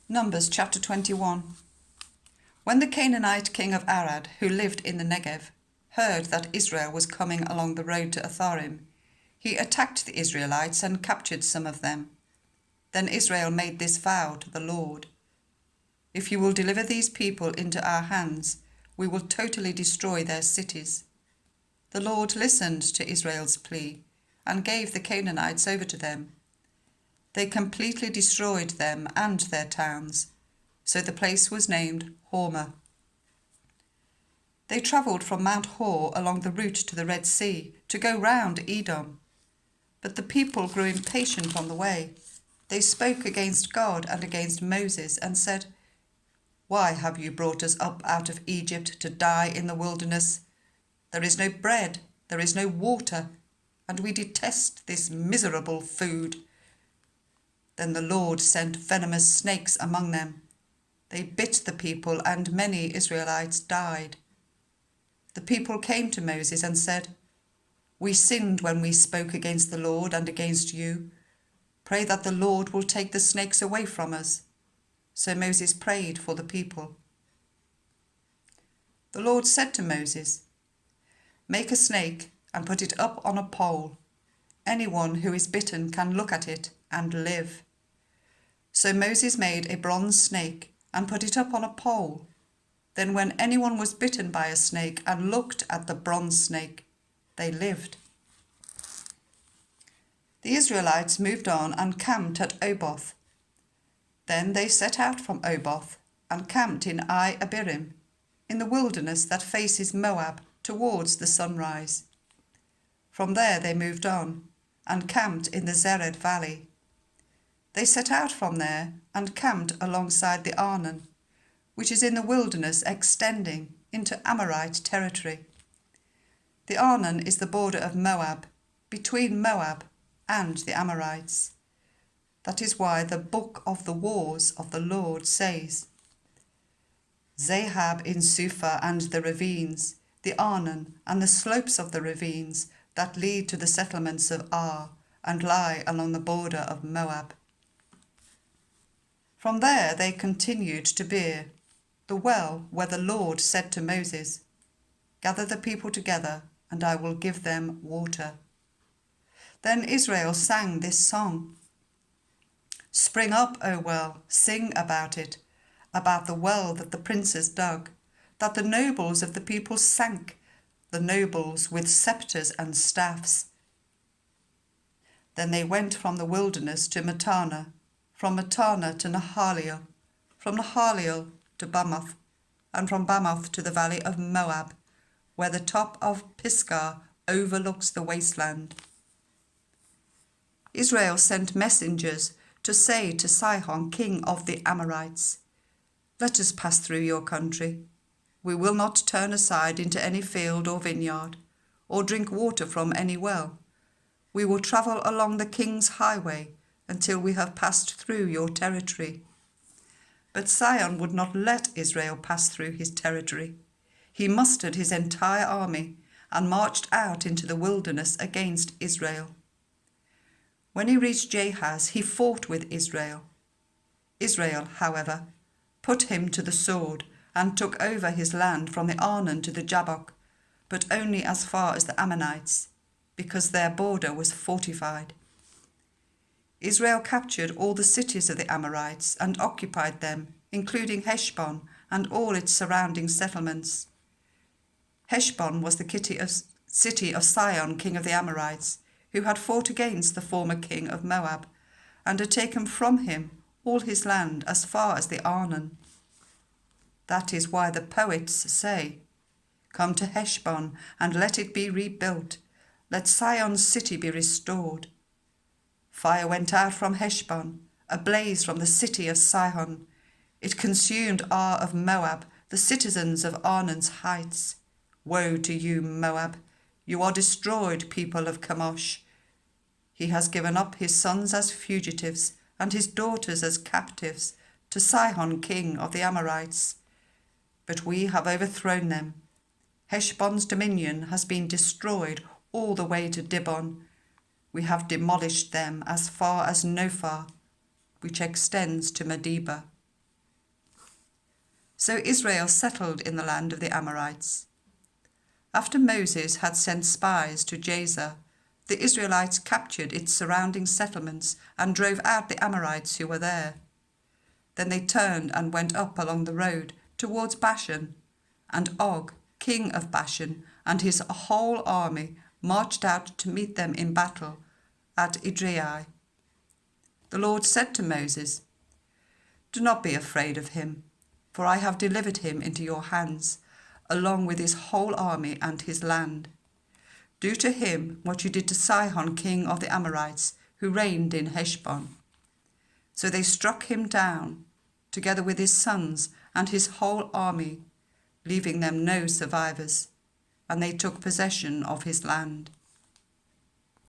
Numbers chapter 21. When the Canaanite king of Arad, who lived in the Negev, heard that Israel was coming along the road to Atharim, he attacked the Israelites and captured some of them. Then Israel made this vow to the Lord: "If you will deliver these people into our hands, we will totally destroy their cities." The Lord listened to Israel's plea and gave the Canaanites over to them. They completely destroyed them and their towns, so the place was named Hormah. They travelled from Mount Hor along the route to the Red Sea to go round Edom. But the people grew impatient on the way. They spoke against God and against Moses and said, "Why have you brought us up out of Egypt to die in the wilderness? There is no bread, there is no water, and we detest this miserable food." Then the Lord sent venomous snakes among them. They bit the people, and many Israelites died. The people came to Moses and said, "We sinned when we spoke against the Lord and against you. Pray that the Lord will take the snakes away from us." So Moses prayed for the people. The Lord said to Moses, "Make a snake and put it up on a pole. Anyone who is bitten can look at it and live." So Moses made a bronze snake and put it up on a pole. Then when anyone was bitten by a snake and looked at the bronze snake, they lived. The Israelites moved on and camped at Oboth. Then they set out from Oboth and camped in Abiram, in the wilderness that faces Moab towards the sunrise. From there they moved on and camped in the Zered valley. They set out from there and camped alongside the Arnon, which is in the wilderness extending into Amorite territory. The Arnon is the border of Moab, between Moab and the Amorites. That is why the book of the wars of the Lord says, "Zahab in Suphah and the ravines, the Arnon and the slopes of the ravines that lead to the settlements of Ar and lie along the border of Moab." From there they continued to Beer, the well where the Lord said to Moses, "Gather the people together, and I will give them water." Then Israel sang this song: "Spring up, O well, sing about it, about the well that the princes dug, that the nobles of the people sank, the nobles with sceptres and staffs." Then they went from the wilderness to Mattanah, from Mattanah to Nahaliel, from Nahaliel to Bamoth, and from Bamoth to the valley of Moab, where the top of Pisgah overlooks the wasteland. Israel sent messengers to say to Sihon, king of the Amorites, "Let us pass through your country. We will not turn aside into any field or vineyard, or drink water from any well. We will travel along the king's highway until we have passed through your territory." But Sihon would not let Israel pass through his territory. He mustered his entire army and marched out into the wilderness against Israel. When he reached Jahaz, he fought with Israel. Israel, however, put him to the sword and took over his land from the Arnon to the Jabbok, but only as far as the Ammonites, because their border was fortified. Israel captured all the cities of the Amorites and occupied them, including Heshbon and all its surrounding settlements. Heshbon was the city of Sihon, king of the Amorites, who had fought against the former king of Moab, and had taken from him all his land as far as the Arnon. That is why the poets say, "Come to Heshbon and let it be rebuilt. Let Sihon's city be restored." Fire went out from Heshbon, a blaze from the city of Sihon. It consumed Ar of Moab, the citizens of Arnon's heights. Woe to you, Moab! You are destroyed, people of Chemosh. He has given up his sons as fugitives and his daughters as captives to Sihon, king of the Amorites. But we have overthrown them. Heshbon's dominion has been destroyed all the way to Dibon. We have demolished them as far as Nophah, which extends to Medeba. So Israel settled in the land of the Amorites. After Moses had sent spies to Jazer, the Israelites captured its surrounding settlements and drove out the Amorites who were there. Then they turned and went up along the road towards Bashan, and Og, king of Bashan, and his whole army marched out to meet them in battle at Edrei. The Lord said to Moses, "Do not be afraid of him, for I have delivered him into your hands, along with his whole army and his land. Do to him what you did to Sihon, king of the Amorites, who reigned in Heshbon." So they struck him down, together with his sons and his whole army, leaving them no survivors, and they took possession of his land.